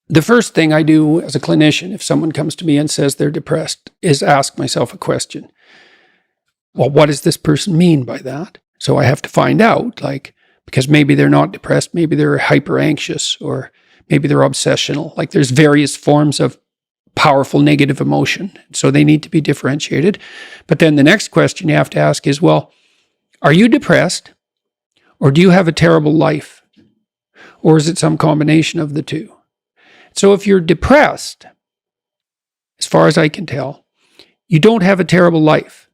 the first thing I do as a clinician, if someone comes to me and says they're depressed, is ask myself a question. Well, what does this person mean by that? So I have to find out, like, because maybe they're not depressed, maybe they're hyper anxious, or maybe they're obsessional. Like, there's various forms of powerful negative emotion. So they need to be differentiated. But then the next question you have to ask is, well, are you depressed, or do you have a terrible life? Or is it some combination of the two? So if you're depressed, as far as I can tell, you don't have a terrible life.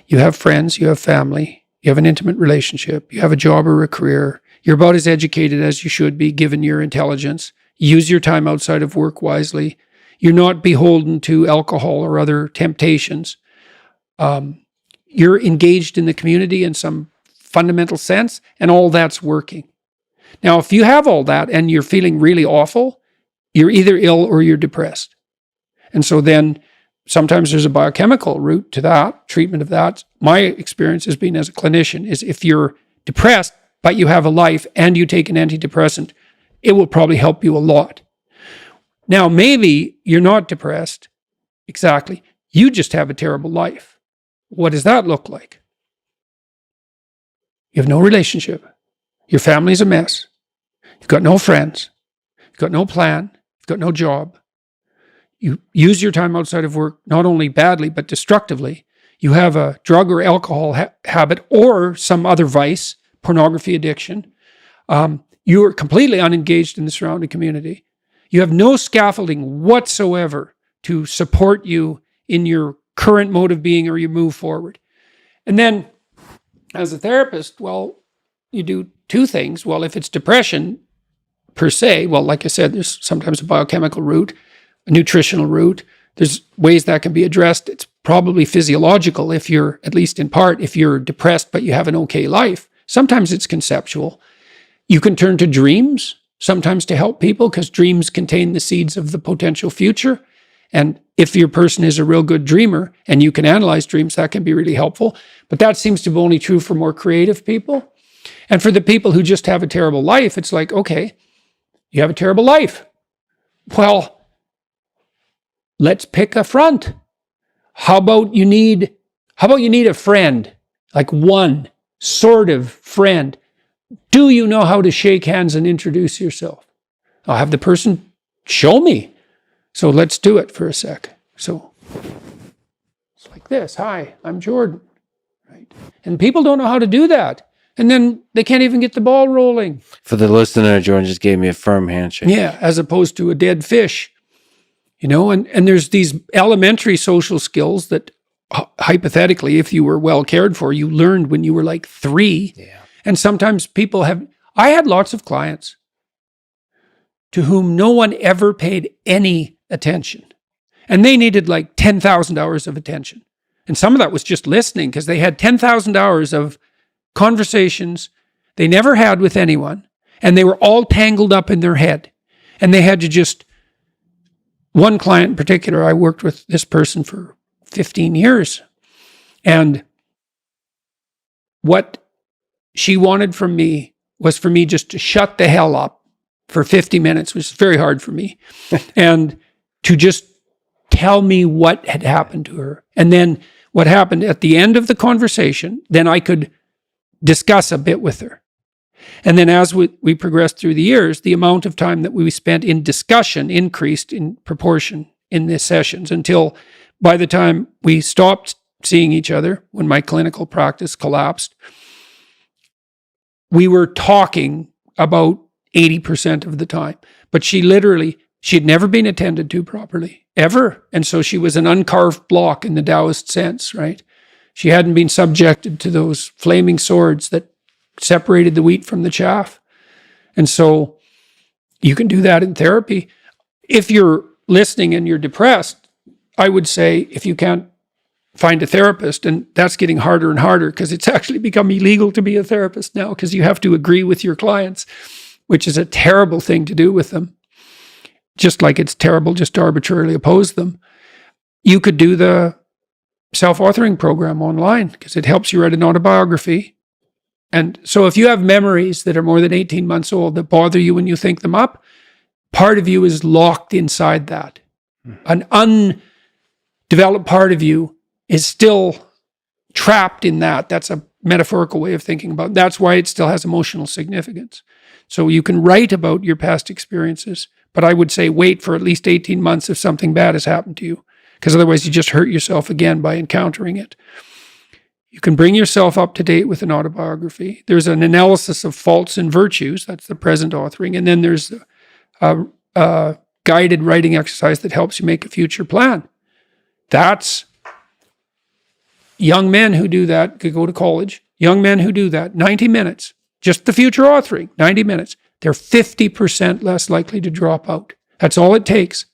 You have friends, you have family, you have an intimate relationship, you have a job or a career. You're about as educated as you should be given your intelligence. Use your time outside of work wisely. You're not beholden to alcohol or other temptations. You're engaged in the community in some fundamental sense, and all that's working. Now, if you have all that and you're feeling really awful, you're either ill or you're depressed. And so then sometimes there's a biochemical route to that, treatment of that. My experience has been as a clinician is if you're depressed, but you have a life and you take an antidepressant, it will probably help you a lot. Now, maybe you're not depressed. Exactly. You just have a terrible life. What does that look like? You have no relationship. Your family's a mess. You've got no friends. You've got no plan. You've got no job. You use your time outside of work, not only badly, but destructively. You have a drug or alcohol habit or some other vice, pornography addiction. You are completely unengaged in the surrounding community. You have no scaffolding whatsoever to support you in your current mode of being or you move forward. And then as a therapist, well, you do two things. Well, if it's depression per se, well, like I said, there's sometimes a biochemical route, a nutritional route. There's ways that can be addressed. It's probably physiological if you're, at least in part, if you're depressed but you have an okay life. Sometimes it's conceptual. You can turn to dreams, sometimes to help people, because dreams contain the seeds of the potential future. And if your person is a real good dreamer and you can analyze dreams, that can be really helpful. But that seems to be only true for more creative people. And for the people who just have a terrible life, it's like, okay, you have a terrible life. Well, let's pick a front. How about you need a friend, like one sort of friend? Do you know how to shake hands and introduce yourself? I'll have the person show me. So let's do it for a sec. So it's like this. Hi, I'm Jordan. Right? And people don't know how to do that. And then they can't even get the ball rolling. For the listener, Jordan just gave me a firm handshake. Yeah, as opposed to a dead fish. You know, and there's these elementary social skills that hypothetically, if you were well cared for, you learned when you were like 3. Yeah. And sometimes people I had lots of clients to whom no one ever paid any attention. And they needed like 10,000 hours of attention. And some of that was just listening because they had 10,000 hours of conversations they never had with anyone. And they were all tangled up in their head. And they had to just, one client in particular, I worked with this person for 15 years. And what she wanted from me was for me just to shut the hell up for 50 minutes, which is very hard for me, and to just tell me what had happened to her. And then what happened at the end of the conversation, then I could discuss a bit with her. And then as we progressed through the years, the amount of time that we spent in discussion increased in proportion in the sessions until by the time we stopped seeing each other, when my clinical practice collapsed, we were talking about 80% of the time. But she'd never been attended to properly, ever. And so she was an uncarved block in the Taoist sense, right? She hadn't been subjected to those flaming swords that separated the wheat from the chaff. And so you can do that in therapy. If you're listening and you're depressed, I would say if you can't find a therapist, and that's getting harder and harder because it's actually become illegal to be a therapist now because you have to agree with your clients, which is a terrible thing to do with them. Just like it's terrible just to arbitrarily oppose them. You could do the self-authoring program online because it helps you write an autobiography. And so if you have memories that are more than 18 months old that bother you when you think them up, part of you is locked inside that. An undeveloped part of you is still trapped in that. That's a metaphorical way of thinking about it. That's why it still has emotional significance. So you can write about your past experiences, but I would say wait for at least 18 months if something bad has happened to you, because otherwise you just hurt yourself again by encountering it. You can bring yourself up to date with an autobiography. There's an analysis of faults and virtues. That's the present authoring. And then there's a guided writing exercise that helps you make a future plan. That's young men who do that, could go to college. Young men who do that, 90 minutes, just the future authoring, 90 minutes. They're 50% less likely to drop out. That's all it takes.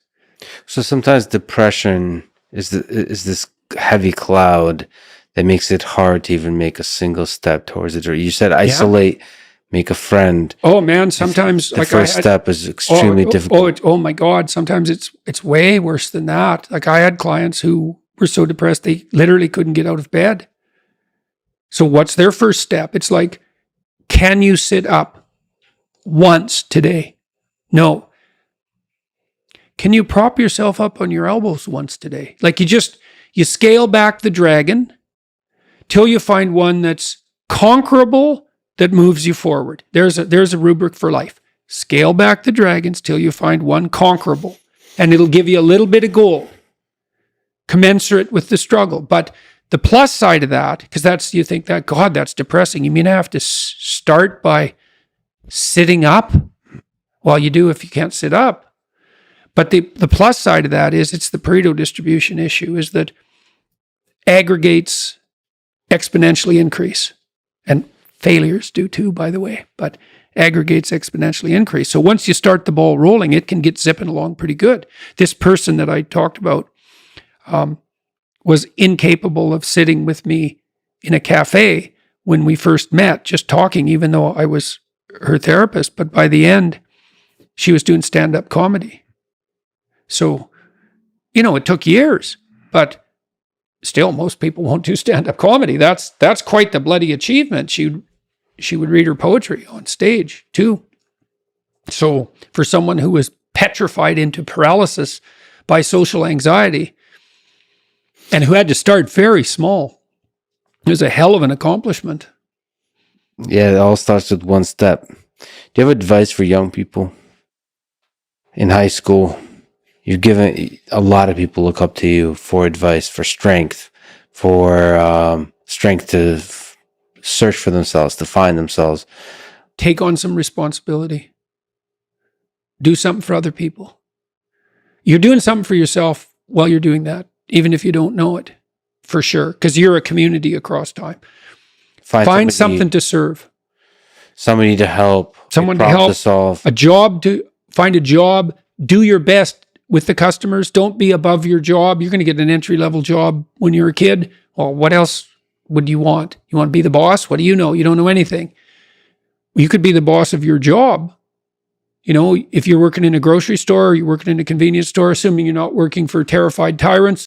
So sometimes depression is this heavy cloud that makes it hard to even make a single step towards it. Or you said isolate, make a friend. Oh man, sometimes The first step is extremely difficult. Oh my God, sometimes it's way worse than that. Like I had clients who were so depressed they literally couldn't get out of bed. So what's their first step? It's like, can you sit up once today? No. Can you prop yourself up on your elbows once today? Like you scale back the dragon till you find one that's conquerable, that moves you forward. There's a rubric for life. Scale back the dragons till you find one conquerable, and it'll give you a little bit of gold, commensurate with the struggle. But the plus side of that, because you think that, God, that's depressing. You mean I have to start by sitting up? Well, you do if you can't sit up. But the plus side of that is it's the Pareto distribution issue, is that aggregates exponentially increase. And failures do too, by the way, but aggregates exponentially increase. So once you start the ball rolling, it can get zipping along pretty good. This person that I talked about was incapable of sitting with me in a cafe when we first met, just talking, even though I was her therapist. But by the end, she was doing stand-up comedy. So, it took years, but still, most people won't do stand-up comedy. That's quite the bloody achievement. She would read her poetry on stage too. So for someone who was petrified into paralysis by social anxiety and who had to start very small, it was a hell of an accomplishment. Yeah, it all starts with one step. Do you have advice for young people in high school? You've given a lot of people look up to you for advice, for strength to search for themselves, to find themselves. Take on some responsibility. Do something for other people. You're doing something for yourself while you're doing that, even if you don't know it, for sure, because you're a community across time. Find something to serve. Somebody to help. Someone to help. To solve. Find a job. Do your best with the customers. Don't be above your job. You're going to get an entry-level job when you're a kid. Well, what else would you want? You want to be the boss? What do you know? You don't know anything. You could be the boss of your job. If you're working in a grocery store or you're working in a convenience store, assuming you're not working for terrified tyrants,